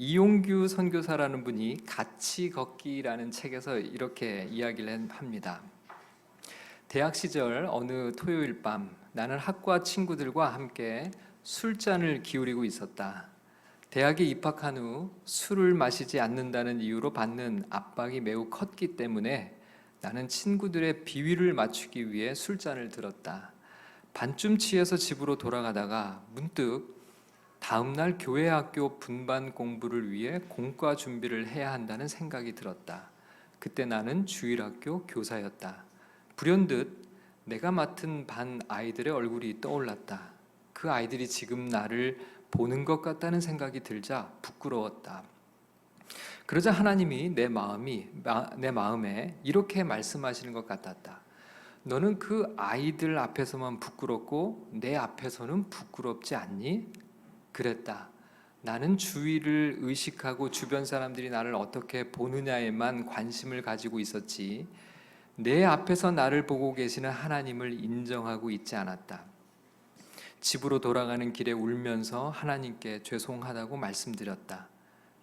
이용규 선교사라는 분이 같이 걷기라는 책에서 이렇게 이야기를 합니다. 대학 시절 어느 토요일 밤 나는 학과 친구들과 함께 술잔을 기울이고 있었다. 대학에 입학한 후 술을 마시지 않는다는 이유로 받는 압박이 매우 컸기 때문에 나는 친구들의 비위를 맞추기 위해 술잔을 들었다. 반쯤 취해서 집으로 돌아가다가 문득 다음날 교회 학교 분반 공부를 위해 공과 준비를 해야 한다는 생각이 들었다. 그때 나는 주일학교 교사였다. 불현듯 내가 맡은 반 아이들의 얼굴이 떠올랐다. 그 아이들이 지금 나를 보는 것 같다는 생각이 들자 부끄러웠다. 그러자 하나님이 내 마음에 이렇게 말씀하시는 것 같았다. 너는 그 아이들 앞에서만 부끄럽고 내 앞에서는 부끄럽지 않니? 그랬다. 나는 주위를 의식하고 주변 사람들이 나를 어떻게 보느냐에만 관심을 가지고 있었지, 내 앞에서 나를 보고 계시는 하나님을 인정하고 있지 않았다. 집으로 돌아가는 길에 울면서 하나님께 죄송하다고 말씀드렸다.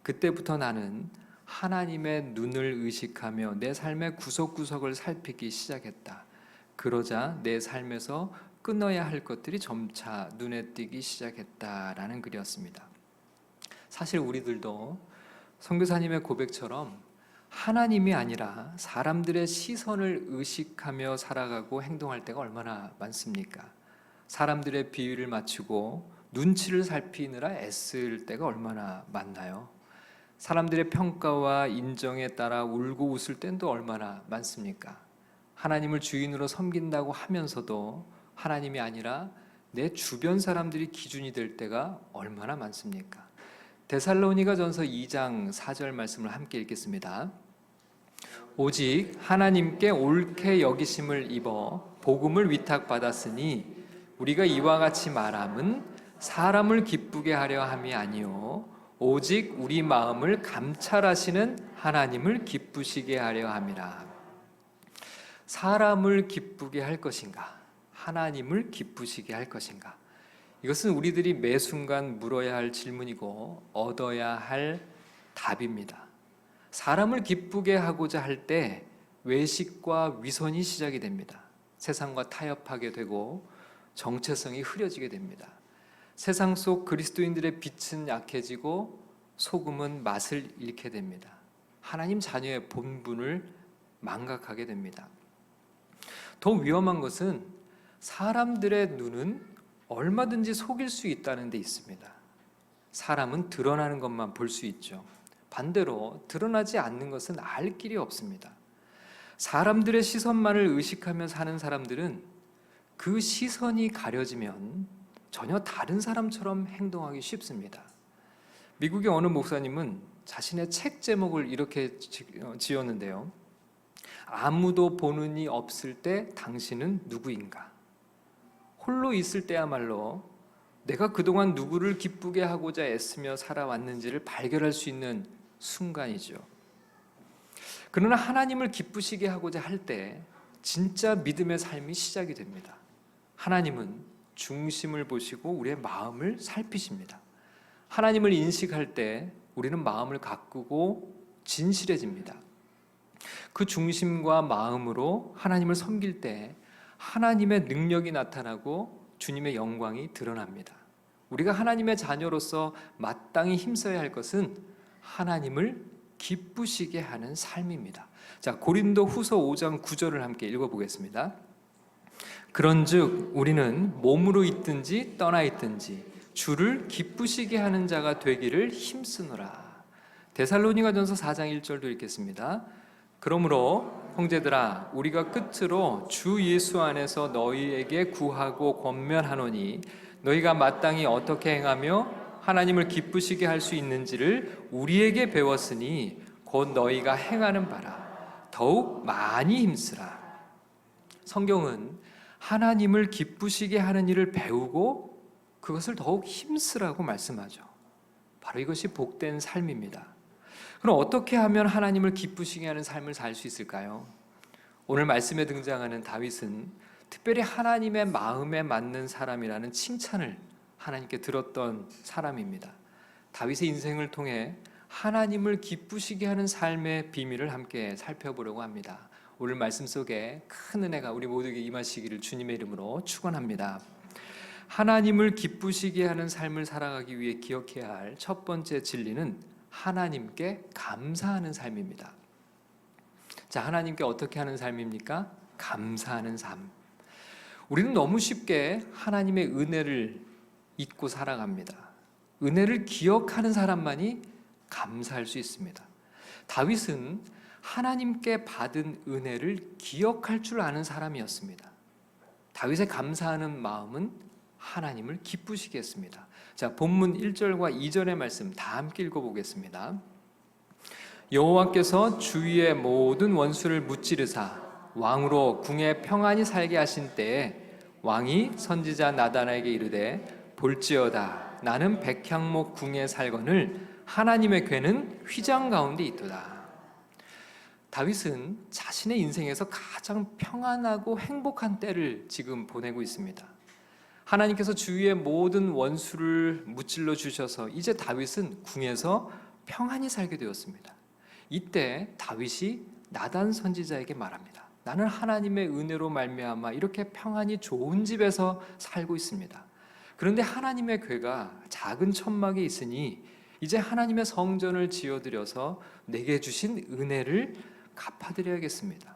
그때부터 나는 하나님의 눈을 의식하며 내 삶의 구석구석을 살피기 시작했다. 그러자 내 삶에서 끊어야 할 것들이 점차 눈에 띄기 시작했다라는 글이었습니다. 사실 우리들도 선교사님의 고백처럼 하나님이 아니라 사람들의 시선을 의식하며 살아가고 행동할 때가 얼마나 많습니까? 사람들의 비위를 맞추고 눈치를 살피느라 애쓸 때가 얼마나 많나요? 사람들의 평가와 인정에 따라 울고 웃을 때도 얼마나 많습니까? 하나님을 주인으로 섬긴다고 하면서도 하나님이 아니라 내 주변 사람들이 기준이 될 때가 얼마나 많습니까? 데살로니가전서 2장 4절 말씀을 함께 읽겠습니다. 오직 하나님께 옳게 여기심을 입어 복음을 위탁받았으니 우리가 이와 같이 말함은 사람을 기쁘게 하려 함이 아니요 오직 우리 마음을 감찰하시는 하나님을 기쁘시게 하려 함이라. 사람을 기쁘게 할 것인가? 하나님을 기쁘시게 할 것인가? 이것은 우리들이 매 순간 물어야 할 질문이고 얻어야 할 답입니다. 사람을 기쁘게 하고자 할 때 외식과 위선이 시작이 됩니다. 세상과 타협하게 되고 정체성이 흐려지게 됩니다. 세상 속 그리스도인들의 빛은 약해지고 소금은 맛을 잃게 됩니다. 하나님 자녀의 본분을 망각하게 됩니다. 더 위험한 것은 사람들의 눈은 얼마든지 속일 수 있다는 데 있습니다. 사람은 드러나는 것만 볼 수 있죠. 반대로 드러나지 않는 것은 알 길이 없습니다. 사람들의 시선만을 의식하며 사는 사람들은 그 시선이 가려지면 전혀 다른 사람처럼 행동하기 쉽습니다. 미국의 어느 목사님은 자신의 책 제목을 이렇게 지었는데요. 아무도 보는 이 없을 때 당신은 누구인가? 홀로 있을 때야말로 내가 그동안 누구를 기쁘게 하고자 애쓰며 살아왔는지를 발견할 수 있는 순간이죠. 그러나 하나님을 기쁘시게 하고자 할 때 진짜 믿음의 삶이 시작이 됩니다. 하나님은 중심을 보시고 우리의 마음을 살피십니다. 하나님을 인식할 때 우리는 마음을 가꾸고 진실해집니다. 그 중심과 마음으로 하나님을 섬길 때 하나님의 능력이 나타나고 주님의 영광이 드러납니다. 우리가 하나님의 자녀로서 마땅히 힘써야 할 것은 하나님을 기쁘시게 하는 삶입니다. 자, 고린도 후서 5장 9절을 함께 읽어보겠습니다. 그런즉 우리는 몸으로 있든지 떠나 있든지 주를 기쁘시게 하는 자가 되기를 힘쓰노라. 데살로니가전서 4장 1절도 읽겠습니다. 그러므로 형제들아 우리가 끝으로 주 예수 안에서 너희에게 구하고 권면하노니 너희가 마땅히 어떻게 행하며 하나님을 기쁘시게 할 수 있는지를 우리에게 배웠으니 곧 너희가 행하는 바라 더욱 많이 힘쓰라. 성경은 하나님을 기쁘시게 하는 일을 배우고 그것을 더욱 힘쓰라고 말씀하죠. 바로 이것이 복된 삶입니다. 그럼 어떻게 하면 하나님을 기쁘시게 하는 삶을 살 수 있을까요? 오늘 말씀에 등장하는 다윗은 특별히 하나님의 마음에 맞는 사람이라는 칭찬을 하나님께 들었던 사람입니다. 다윗의 인생을 통해 하나님을 기쁘시게 하는 삶의 비밀을 함께 살펴보려고 합니다. 오늘 말씀 속에 큰 은혜가 우리 모두에게 임하시기를 주님의 이름으로 축원합니다. 하나님을 기쁘시게 하는 삶을 살아가기 위해 기억해야 할 첫 번째 진리는 하나님께 감사하는 삶입니다. 자, 하나님께 어떻게 하는 삶입니까? 감사하는 삶. 우리는 너무 쉽게 하나님의 은혜를 잊고 살아갑니다. 은혜를 기억하는 사람만이 감사할 수 있습니다. 다윗은 하나님께 받은 은혜를 기억할 줄 아는 사람이었습니다. 다윗의 감사하는 마음은 하나님을 기쁘시게 했습니다. 자, 본문 1절과 2절의 말씀 다 함께 읽어보겠습니다. 여호와께서 주위의 모든 원수를 무찌르사 왕으로 궁에 평안히 살게 하신 때에 왕이 선지자 나단에게 이르되 볼지어다 나는 백향목 궁에 살거늘 하나님의 궤는 휘장 가운데 있도다. 다윗은 자신의 인생에서 가장 평안하고 행복한 때를 지금 보내고 있습니다. 하나님께서 주위의 모든 원수를 무찔러 주셔서 이제 다윗은 궁에서 평안히 살게 되었습니다. 이때 다윗이 나단 선지자에게 말합니다. 나는 하나님의 은혜로 말미암아 이렇게 평안히 좋은 집에서 살고 있습니다. 그런데 하나님의 궤가 작은 천막에 있으니 이제 하나님의 성전을 지어드려서 내게 주신 은혜를 갚아드려야겠습니다.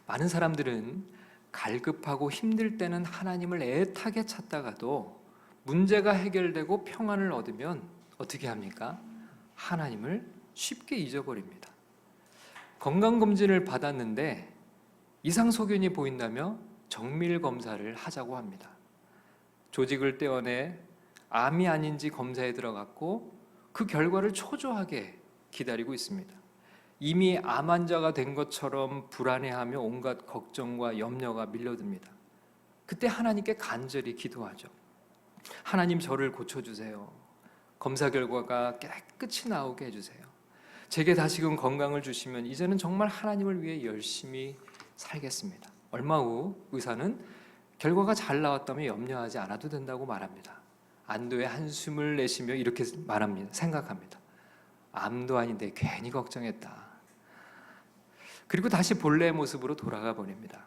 많은 사람들은 갈급하고 힘들 때는 하나님을 애타게 찾다가도 문제가 해결되고 평안을 얻으면 어떻게 합니까? 하나님을 쉽게 잊어버립니다. 건강검진을 받았는데 이상소견이 보인다며 정밀검사를 하자고 합니다. 조직을 떼어내 암이 아닌지 검사에 들어갔고 그 결과를 초조하게 기다리고 있습니다. 이미 암 환자가 된 것처럼 불안해하며 온갖 걱정과 염려가 밀려듭니다. 그때 하나님께 간절히 기도하죠. 하나님, 저를 고쳐주세요. 검사 결과가 깨끗이 나오게 해주세요. 제게 다시금 건강을 주시면 이제는 정말 하나님을 위해 열심히 살겠습니다. 얼마 후 의사는 결과가 잘 나왔다면 염려하지 않아도 된다고 말합니다. 안도의 한숨을 내쉬며 이렇게 말합니다. 생각합니다. 암도 아닌데 괜히 걱정했다. 그리고 다시 본래의 모습으로 돌아가 버립니다.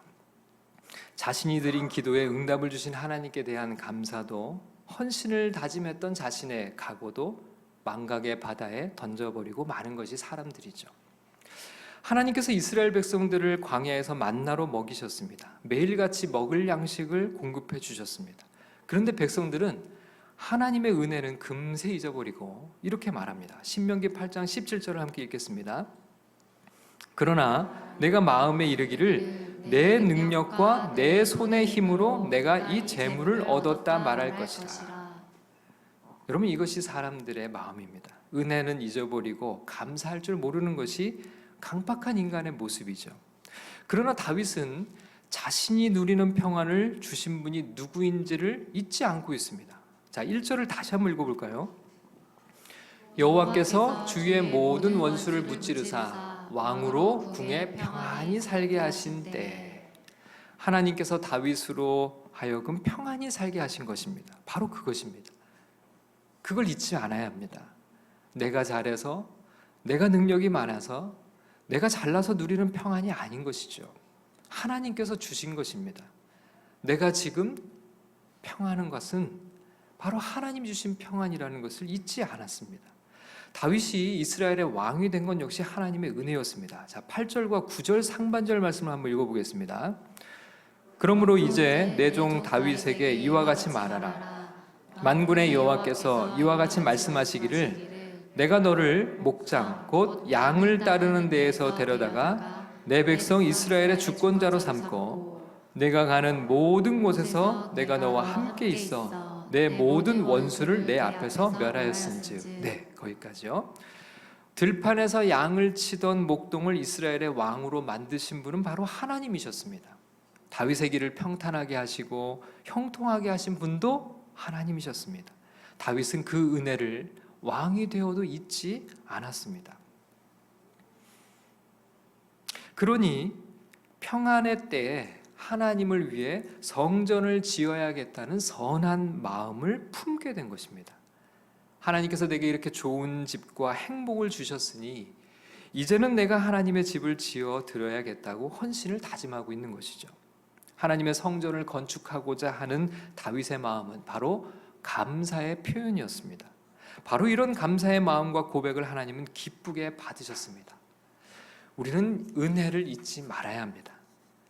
자신이 드린 기도에 응답을 주신 하나님께 대한 감사도 헌신을 다짐했던 자신의 각오도 망각의 바다에 던져버리고 마는 것이 사람들이죠. 하나님께서 이스라엘 백성들을 광야에서 만나로 먹이셨습니다. 매일같이 먹을 양식을 공급해 주셨습니다. 그런데 백성들은 하나님의 은혜는 금세 잊어버리고 이렇게 말합니다. 신명기 8장 17절을 함께 읽겠습니다. 그러나 내가 마음에 이르기를 내 능력과 내 손의 힘으로 내가 이 재물을 얻었다 말할 것이라. 여러분, 이것이 사람들의 마음입니다. 은혜는 잊어버리고 감사할 줄 모르는 것이 강박한 인간의 모습이죠. 그러나 다윗은 자신이 누리는 평안을 주신 분이 누구인지를 잊지 않고 있습니다. 자, 1절을 다시 한번 읽어볼까요? 여호와께서 주의 모든 원수를 무찌르사 왕으로 궁에 평안히 살게 하신 때, 하나님께서 다윗으로 하여금 평안히 살게 하신 것입니다. 바로 그것입니다. 그걸 잊지 않아야 합니다. 내가 잘해서, 내가 능력이 많아서, 내가 잘나서 누리는 평안이 아닌 것이죠. 하나님께서 주신 것입니다. 내가 지금 평안한 것은 바로 하나님 주신 평안이라는 것을 잊지 않았습니다. 다윗이 이스라엘의 왕이 된 건 역시 하나님의 은혜였습니다. 자, 8절과 9절 상반절 말씀을 한번 읽어보겠습니다. 그러므로 이제 내 종 다윗에게 이와 같이 말하라. 만군의 여호와께서 이와 같이 말씀하시기를 내가 너를 목장 곧 양을 따르는 데에서 데려다가 내 백성 이스라엘의 주권자로 삼고 내가 가는 모든 곳에서 내가 너와 함께 있어 내 모든 원수를 내 앞에서 멸하였은즉. 네, 거기까지요. 들판에서 양을 치던 목동을 이스라엘의 왕으로 만드신 분은 바로 하나님이셨습니다. 다윗의 길을 평탄하게 하시고 형통하게 하신 분도 하나님이셨습니다. 다윗은 그 은혜를 왕이 되어도 잊지 않았습니다. 그러니 평안의 때에 하나님을 위해 성전을 지어야겠다는 선한 마음을 품게 된 것입니다. 하나님께서 내게 이렇게 좋은 집과 행복을 주셨으니 이제는 내가 하나님의 집을 지어 드려야겠다고 헌신을 다짐하고 있는 것이죠. 하나님의 성전을 건축하고자 하는 다윗의 마음은 바로 감사의 표현이었습니다. 바로 이런 감사의 마음과 고백을 하나님은 기쁘게 받으셨습니다. 우리는 은혜를 잊지 말아야 합니다.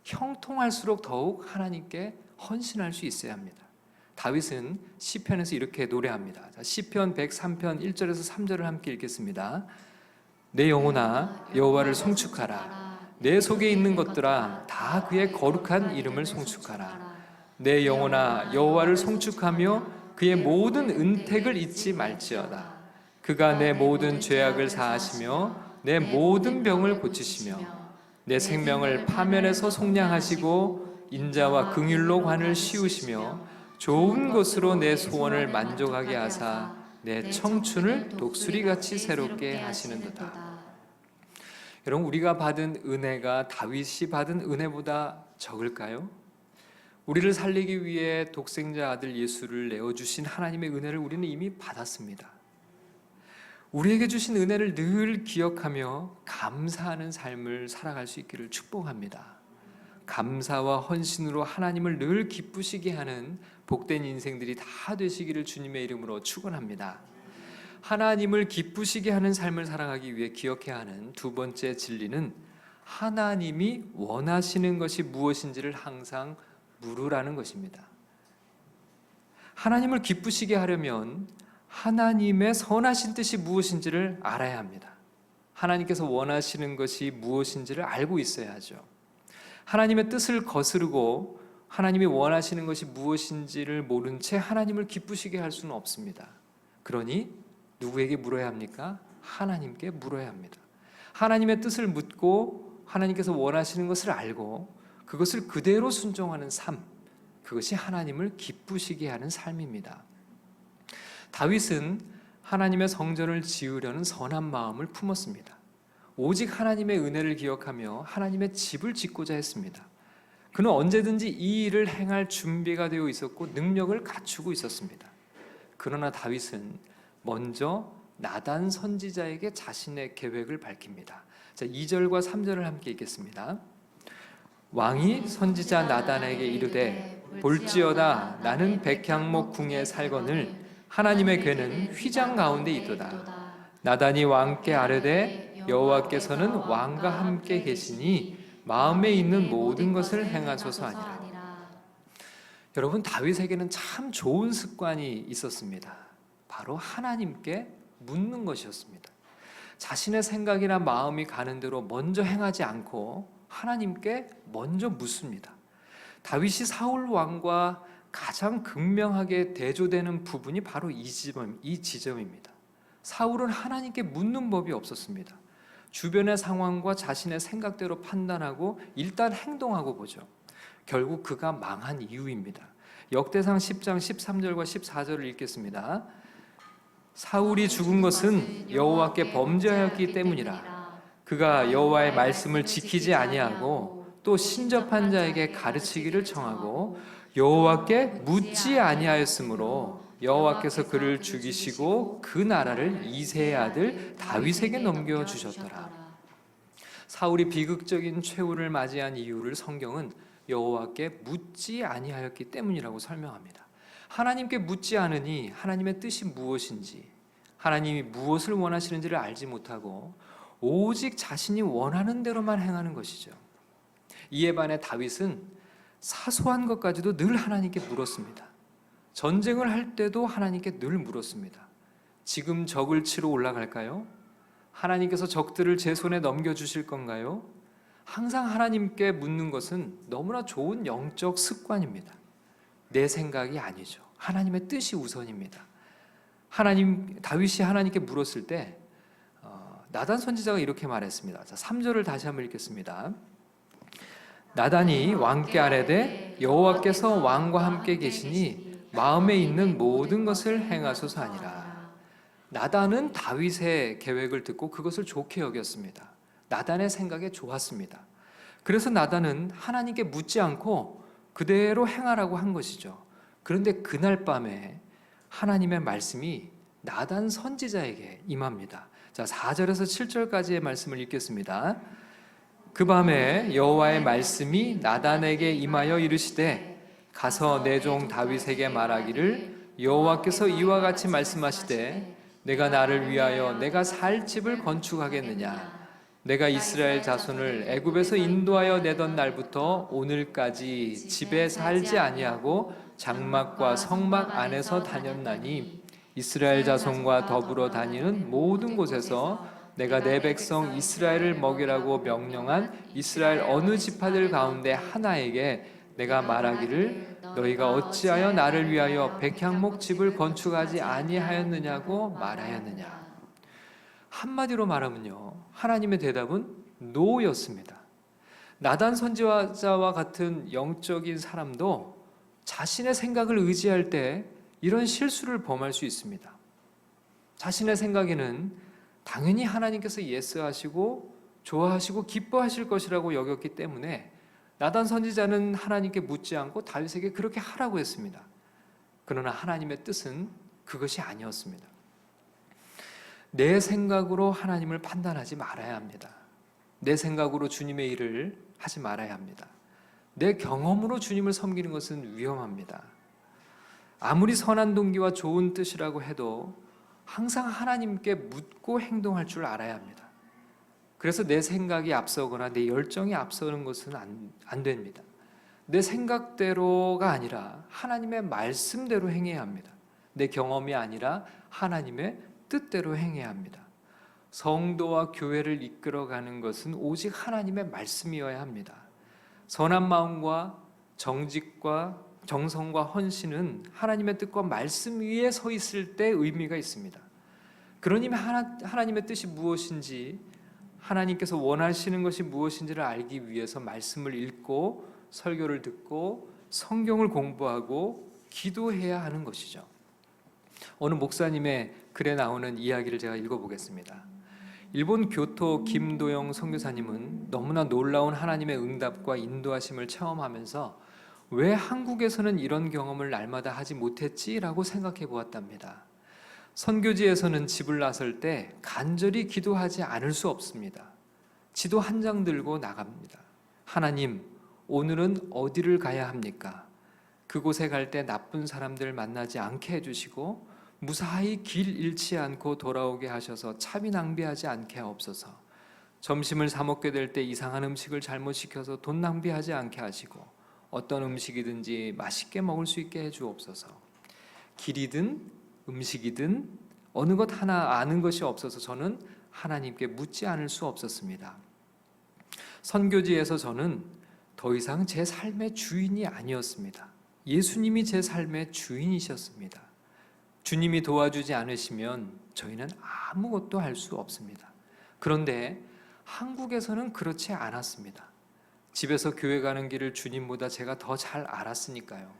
형통할수록 더욱 하나님께 헌신할 수 있어야 합니다. 다윗은 시편에서 이렇게 노래합니다. 시편 103편 1절에서 3절을 함께 읽겠습니다. 내 영혼아 여호와를 송축하라. 내 속에 있는 것들아 다 그의 거룩한 이름을 송축하라. 내 영혼아 여호와를 송축하며 그의 모든 은택을 잊지 말지어다. 그가 내 모든 죄악을 사하시며 내 모든 병을 고치시며 내 생명을 파멸에서 속량하시고 인자와 긍휼로 관을 씌우시며 좋은 것으로 내 소원을 만족하게 하사 내 청춘을 독수리같이 새롭게 하시는도다. 여러분, 우리가 받은 은혜가 다윗이 받은 은혜보다 적을까요? 우리를 살리기 위해 독생자 아들 예수를 내어주신 하나님의 은혜를 우리는 이미 받았습니다. 우리에게 주신 은혜를 늘 기억하며 감사하는 삶을 살아갈 수 있기를 축복합니다. 감사와 헌신으로 하나님을 늘 기쁘시게 하는 복된 인생들이 다 되시기를 주님의 이름으로 축원합니다. 하나님을 기쁘시게 하는 삶을 살아가기 위해 기억해야 하는 두 번째 진리는 하나님이 원하시는 것이 무엇인지를 항상 물으라는 것입니다. 하나님을 기쁘시게 하려면 하나님의 선하신 뜻이 무엇인지를 알아야 합니다. 하나님께서 원하시는 것이 무엇인지를 알고 있어야 하죠. 하나님의 뜻을 거스르고 하나님이 원하시는 것이 무엇인지를 모른 채 하나님을 기쁘시게 할 수는 없습니다. 그러니 누구에게 물어야 합니까? 하나님께 물어야 합니다. 하나님의 뜻을 묻고 하나님께서 원하시는 것을 알고 그것을 그대로 순종하는 삶, 그것이 하나님을 기쁘시게 하는 삶입니다. 다윗은 하나님의 성전을 지으려는 선한 마음을 품었습니다. 오직 하나님의 은혜를 기억하며 하나님의 집을 짓고자 했습니다. 그는 언제든지 이 일을 행할 준비가 되어 있었고 능력을 갖추고 있었습니다. 그러나 다윗은 먼저 나단 선지자에게 자신의 계획을 밝힙니다. 자, 2절과 3절을 함께 읽겠습니다. 왕이 선지자 나단에게 이르되 볼지어다 나는 백향목 궁에 살거늘 하나님의 궤는 휘장 가운데 있도다. 나단이 왕께 아뢰되 여호와께서는 왕과 함께 계시니 마음에 있는 모든 것을 행하소서 하니라. 여러분, 다윗에게는 참 좋은 습관이 있었습니다. 바로 하나님께 묻는 것이었습니다. 자신의 생각이나 마음이 가는 대로 먼저 행하지 않고 하나님께 먼저 묻습니다. 다윗이 사울 왕과 가장 극명하게 대조되는 부분이 바로 이 지점입니다. 사울은 하나님께 묻는 법이 없었습니다. 주변의 상황과 자신의 생각대로 판단하고 일단 행동하고 보죠. 결국 그가 망한 이유입니다. 역대상 10장 13절과 14절을 읽겠습니다. 사울이 죽은 것은 여호와께 범죄하였기 때문이라. 그가 여호와의 말씀을 지키지 아니하고 또 신접한 자에게 가르치기를 청하고 여호와께 묻지 아니하였으므로 여호와께서 그를 죽이시고 그 나라를 이새의 아들 다윗에게 넘겨주셨더라. 사울이 비극적인 최후를 맞이한 이유를 성경은 여호와께 묻지 아니하였기 때문이라고 설명합니다. 하나님께 묻지 않으니 하나님의 뜻이 무엇인지, 하나님이 무엇을 원하시는지를 알지 못하고 오직 자신이 원하는 대로만 행하는 것이죠. 이에 반해 다윗은 사소한 것까지도 늘 하나님께 물었습니다. 전쟁을 할 때도 하나님께 늘 물었습니다. 지금 적을 치러 올라갈까요? 하나님께서 적들을 제 손에 넘겨주실 건가요? 항상 하나님께 묻는 것은 너무나 좋은 영적 습관입니다. 내 생각이 아니죠. 하나님의 뜻이 우선입니다. 다윗이 하나님께 물었을 때 나단 선지자가 이렇게 말했습니다. 자, 3절을 다시 한번 읽겠습니다. 나단이 왕께 아뢰되 여호와께서 왕과 함께 계시니 마음에 있는 모든 것을 행하소서 하니라. 나단은 다윗의 계획을 듣고 그것을 좋게 여겼습니다. 나단의 생각에 좋았습니다. 그래서 나단은 하나님께 묻지 않고 그대로 행하라고 한 것이죠. 그런데 그날 밤에 하나님의 말씀이 나단 선지자에게 임합니다. 자, 4절에서 7절까지의 말씀을 읽겠습니다. 그 밤에 여호와의 말씀이 나단에게 임하여 이르시되 가서 내 종 다윗에게 말하기를 여호와께서 이와 같이 말씀하시되 내가 나를 위하여 내가 살 집을 건축하겠느냐 내가 이스라엘 자손을 애굽에서 인도하여 내던 날부터 오늘까지 집에 살지 아니하고 장막과 성막 안에서 다녔나니 이스라엘 자손과 더불어 다니는 모든 곳에서 내가 내 백성 이스라엘을 먹이라고 명령한 이스라엘 어느 지파들 가운데 하나에게 내가 말하기를 너희가 어찌하여 나를 위하여 백향목 집을 건축하지 아니하였느냐고 말하였느냐. 한마디로 말하면요, 하나님의 대답은 노였습니다. 나단 선지자와 같은 영적인 사람도 자신의 생각을 의지할 때 이런 실수를 범할 수 있습니다. 자신의 생각에는 당연히 하나님께서 예스하시고 좋아하시고 기뻐하실 것이라고 여겼기 때문에 나단 선지자는 하나님께 묻지 않고 다윗에게 그렇게 하라고 했습니다. 그러나 하나님의 뜻은 그것이 아니었습니다. 내 생각으로 하나님을 판단하지 말아야 합니다. 내 생각으로 주님의 일을 하지 말아야 합니다. 내 경험으로 주님을 섬기는 것은 위험합니다. 아무리 선한 동기와 좋은 뜻이라고 해도 항상 하나님께 묻고 행동할 줄 알아야 합니다. 그래서 내 생각이 앞서거나 내 열정이 앞서는 것은 안 됩니다. 내 생각대로가 아니라 하나님의 말씀대로 행해야 합니다. 내 경험이 아니라 하나님의 뜻대로 행해야 합니다. 성도와 교회를 이끌어가는 것은 오직 하나님의 말씀이어야 합니다. 선한 마음과 정직과 정성과 헌신은 하나님의 뜻과 말씀 위에 서 있을 때 의미가 있습니다. 그러니 하나님의 뜻이 무엇인지, 하나님께서 원하시는 것이 무엇인지를 알기 위해서 말씀을 읽고 설교를 듣고 성경을 공부하고 기도해야 하는 것이죠. 어느 목사님의 글에 나오는 이야기를 제가 읽어보겠습니다. 일본 교토 김도영 선교사님은 너무나 놀라운 하나님의 응답과 인도하심을 체험하면서 왜 한국에서는 이런 경험을 날마다 하지 못했지라고 생각해 보았답니다. 선교지에서는 집을 나설 때 간절히 기도하지 않을 수 없습니다. 지도 한 장 들고 나갑니다. 하나님, 오늘은 어디를 가야 합니까? 그곳에 갈 때 나쁜 사람들 만나지 않게 해주시고 무사히 길 잃지 않고 돌아오게 하셔서 차비 낭비하지 않게 하옵소서. 점심을 사 먹게 될 때 이상한 음식을 잘못 시켜서 돈 낭비하지 않게 하시고 어떤 음식이든지 맛있게 먹을 수 있게 해주옵소서. 길이든 음식이든 어느 것 하나 아는 것이 없어서 저는 하나님께 묻지 않을 수 없었습니다. 선교지에서 저는 더 이상 제 삶의 주인이 아니었습니다. 예수님이 제 삶의 주인이셨습니다. 주님이 도와주지 않으시면 저희는 아무것도 할 수 없습니다. 그런데 한국에서는 그렇지 않았습니다. 집에서 교회 가는 길을 주님보다 제가 더 잘 알았으니까요.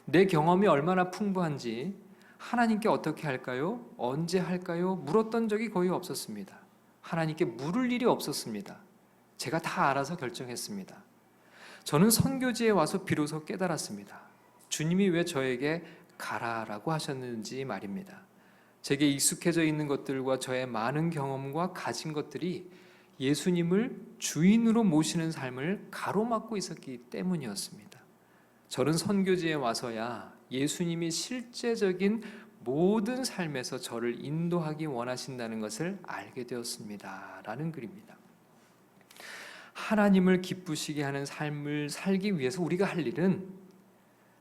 내 경험이 얼마나 풍부한지 하나님께 어떻게 할까요? 언제 할까요? 물었던 적이 거의 없었습니다. 하나님께 물을 일이 없었습니다. 제가 다 알아서 결정했습니다. 저는 선교지에 와서 비로소 깨달았습니다. 주님이 왜 저에게 가라라고 하셨는지 말입니다. 제게 익숙해져 있는 것들과 저의 많은 경험과 가진 것들이 예수님을 주인으로 모시는 삶을 가로막고 있었기 때문이었습니다. 저는 선교지에 와서야 예수님이 실제적인 모든 삶에서 저를 인도하기 원하신다는 것을 알게 되었습니다. 라는 글입니다. 하나님을 기쁘시게 하는 삶을 살기 위해서 우리가 할 일은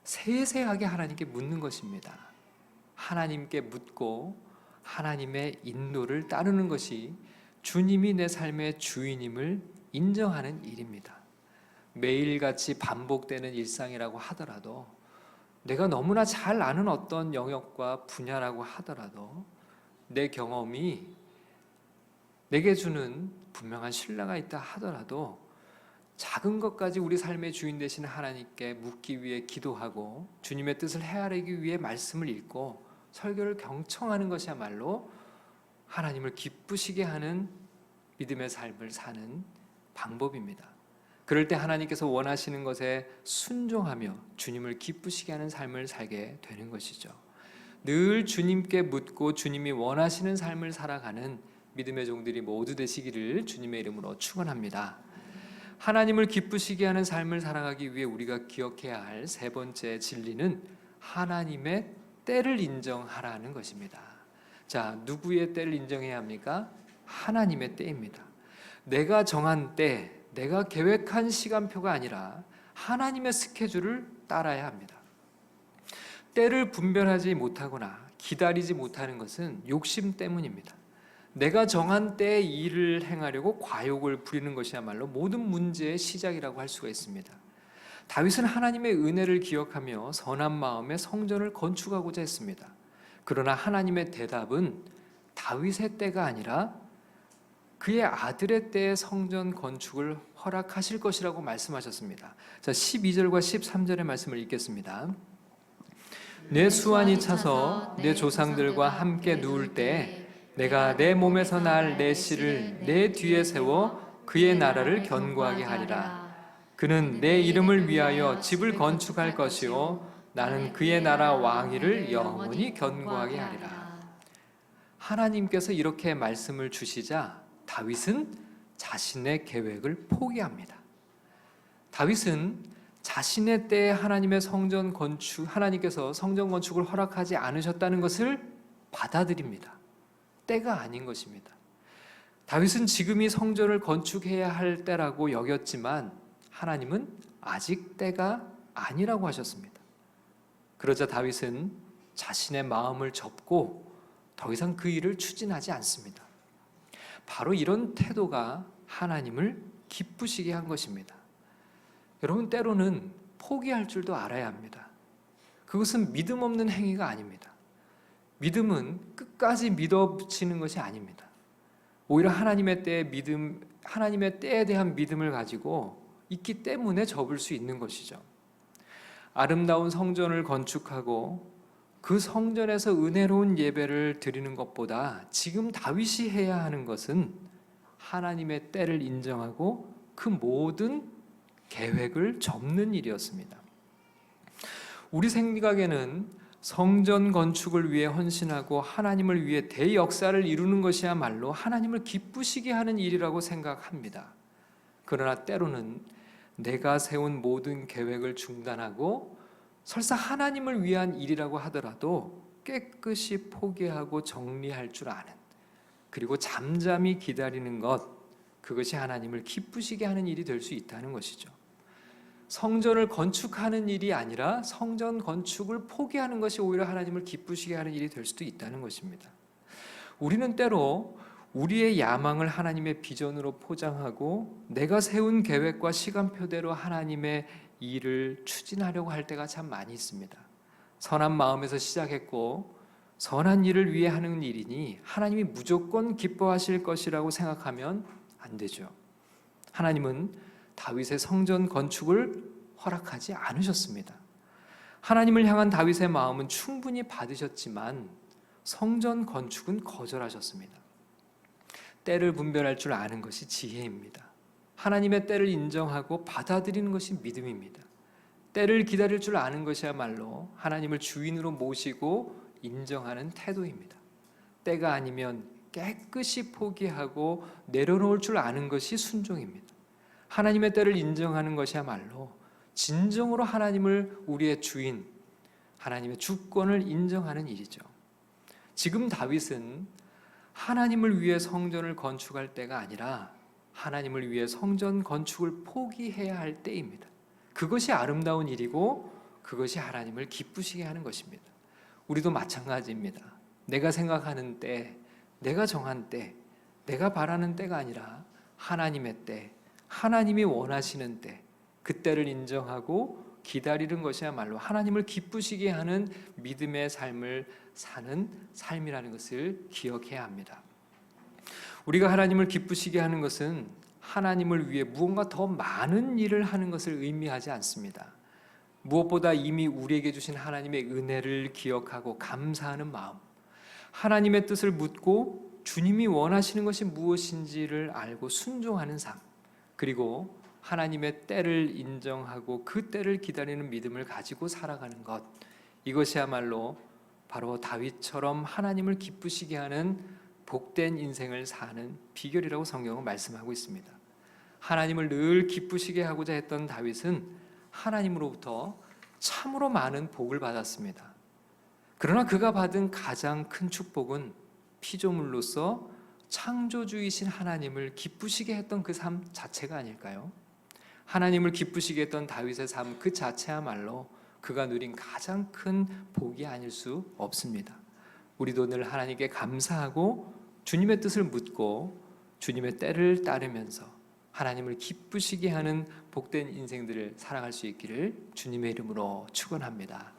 세세하게 하나님께 묻는 것입니다. 하나님께 묻고 하나님의 인도를 따르는 것이 주님이 내 삶의 주인임을 인정하는 일입니다. 매일같이 반복되는 일상이라고 하더라도, 내가 너무나 잘 아는 어떤 영역과 분야라고 하더라도 내 경험이 내게 주는 분명한 신뢰가 있다 하더라도 작은 것까지 우리 삶의 주인 되신 하나님께 묻기 위해 기도하고 주님의 뜻을 헤아리기 위해 말씀을 읽고 설교를 경청하는 것이야말로 하나님을 기쁘시게 하는 믿음의 삶을 사는 방법입니다. 그럴 때 하나님께서 원하시는 것에 순종하며 주님을 기쁘시게 하는 삶을 살게 되는 것이죠. 늘 주님께 묻고 주님이 원하시는 삶을 살아가는 믿음의 종들이 모두 되시기를 주님의 이름으로 축원합니다. 하나님을 기쁘시게 하는 삶을 살아가기 위해 우리가 기억해야 할 세 번째 진리는 하나님의 때를 인정하라는 것입니다. 자, 누구의 때를 인정해야 합니까? 하나님의 때입니다. 내가 정한 때, 내가 계획한 시간표가 아니라 하나님의 스케줄을 따라야 합니다. 때를 분별하지 못하거나 기다리지 못하는 것은 욕심 때문입니다. 내가 정한 때에 일을 행하려고 과욕을 부리는 것이야말로 모든 문제의 시작이라고 할 수가 있습니다. 다윗은 하나님의 은혜를 기억하며 선한 마음에 성전을 건축하고자 했습니다. 그러나 하나님의 대답은 다윗의 때가 아니라 그의 아들의 때에 성전 건축을 허락하실 것이라고 말씀하셨습니다. 자, 12절과 13절의 말씀을 읽겠습니다. 내 수완이 차서 내 조상들과 함께 누울 때 내가 내 몸에서 날 내 씨를 내 뒤에 세워 그의 나라를 견고하게 하리라. 그는 내 이름을 위하여 집을 건축할 것이요 나는 그의 나라 왕위를 영원히 견고하게 하리라. 하나님께서 이렇게 말씀을 주시자 다윗은 자신의 계획을 포기합니다. 다윗은 자신의 때에 하나님께서 성전 건축을 허락하지 않으셨다는 것을 받아들입니다. 때가 아닌 것입니다. 다윗은 지금이 성전을 건축해야 할 때라고 여겼지만 하나님은 아직 때가 아니라고 하셨습니다. 그러자 다윗은 자신의 마음을 접고 더 이상 그 일을 추진하지 않습니다. 바로 이런 태도가 하나님을 기쁘시게 한 것입니다. 여러분, 때로는 포기할 줄도 알아야 합니다. 그것은 믿음 없는 행위가 아닙니다. 믿음은 끝까지 믿어붙이는 것이 아닙니다. 오히려 하나님의 때에 대한 믿음을 가지고 있기 때문에 접을 수 있는 것이죠. 아름다운 성전을 건축하고 그 성전에서 은혜로운 예배를 드리는 것보다 지금 다윗이 해야 하는 것은 하나님의 때를 인정하고 그 모든 계획을 접는 일이었습니다. 우리 생각에는 성전 건축을 위해 헌신하고 하나님을 위해 대역사를 이루는 것이야말로 하나님을 기쁘시게 하는 일이라고 생각합니다. 그러나 때로는 내가 세운 모든 계획을 중단하고 설사 하나님을 위한 일이라고 하더라도 깨끗이 포기하고 정리할 줄 아는, 그리고 잠잠히 기다리는 것, 그것이 하나님을 기쁘시게 하는 일이 될 수 있다는 것이죠. 성전을 건축하는 일이 아니라 성전 건축을 포기하는 것이 오히려 하나님을 기쁘시게 하는 일이 될 수도 있다는 것입니다. 우리는 때로 우리의 야망을 하나님의 비전으로 포장하고 내가 세운 계획과 시간표대로 하나님의 일을 추진하려고 할 때가 참 많이 있습니다. 선한 마음에서 시작했고 선한 일을 위해 하는 일이니 하나님이 무조건 기뻐하실 것이라고 생각하면 안 되죠. 하나님은 다윗의 성전 건축을 허락하지 않으셨습니다. 하나님을 향한 다윗의 마음은 충분히 받으셨지만 성전 건축은 거절하셨습니다. 때를 분별할 줄 아는 것이 지혜입니다. 하나님의 때를 인정하고 받아들이는 것이 믿음입니다. 때를 기다릴 줄 아는 것이야말로 하나님을 주인으로 모시고 인정하는 태도입니다. 때가 아니면 깨끗이 포기하고 내려놓을 줄 아는 것이 순종입니다. 하나님의 때를 인정하는 것이야말로 진정으로 하나님을 우리의 주인, 하나님의 주권을 인정하는 일이죠. 지금 다윗은 하나님을 위해 성전을 건축할 때가 아니라 하나님을 위해 성전 건축을 포기해야 할 때입니다. 그것이 아름다운 일이고 그것이 하나님을 기쁘시게 하는 것입니다. 우리도 마찬가지입니다. 내가 생각하는 때, 내가 정한 때, 내가 바라는 때가 아니라 하나님의 때, 하나님이 원하시는 때, 그 때를 인정하고 기다리는 것이야말로 하나님을 기쁘시게 하는 믿음의 삶을 사는 삶이라는 것을 기억해야 합니다. 우리가 하나님을 기쁘시게 하는 것은 하나님을 위해 무언가 더 많은 일을 하는 것을 의미하지 않습니다. 무엇보다 이미 우리에게 주신 하나님의 은혜를 기억하고 감사하는 마음, 하나님의 뜻을 묻고 주님이 원하시는 것이 무엇인지를 알고 순종하는 삶, 그리고 하나님의 때를 인정하고 그 때를 기다리는 믿음을 가지고 살아가는 것, 이것이야말로 바로 다윗처럼 하나님을 기쁘시게 하는 복된 인생을 사는 비결이라고 성경은 말씀하고 있습니다. 하나님을 늘 기쁘시게 하고자 했던 다윗은 하나님으로부터 참으로 많은 복을 받았습니다. 그러나 그가 받은 가장 큰 축복은 피조물로서 창조주이신 하나님을 기쁘시게 했던 그 삶 자체가 아닐까요? 하나님을 기쁘시게 했던 다윗의 삶 그 자체야말로 그가 누린 가장 큰 복이 아닐 수 없습니다. 우리도 늘 하나님께 감사하고 주님의 뜻을 묻고 주님의 때를 따르면서 하나님을 기쁘시게 하는 복된 인생들을 살아갈 수 있기를 주님의 이름으로 축원합니다.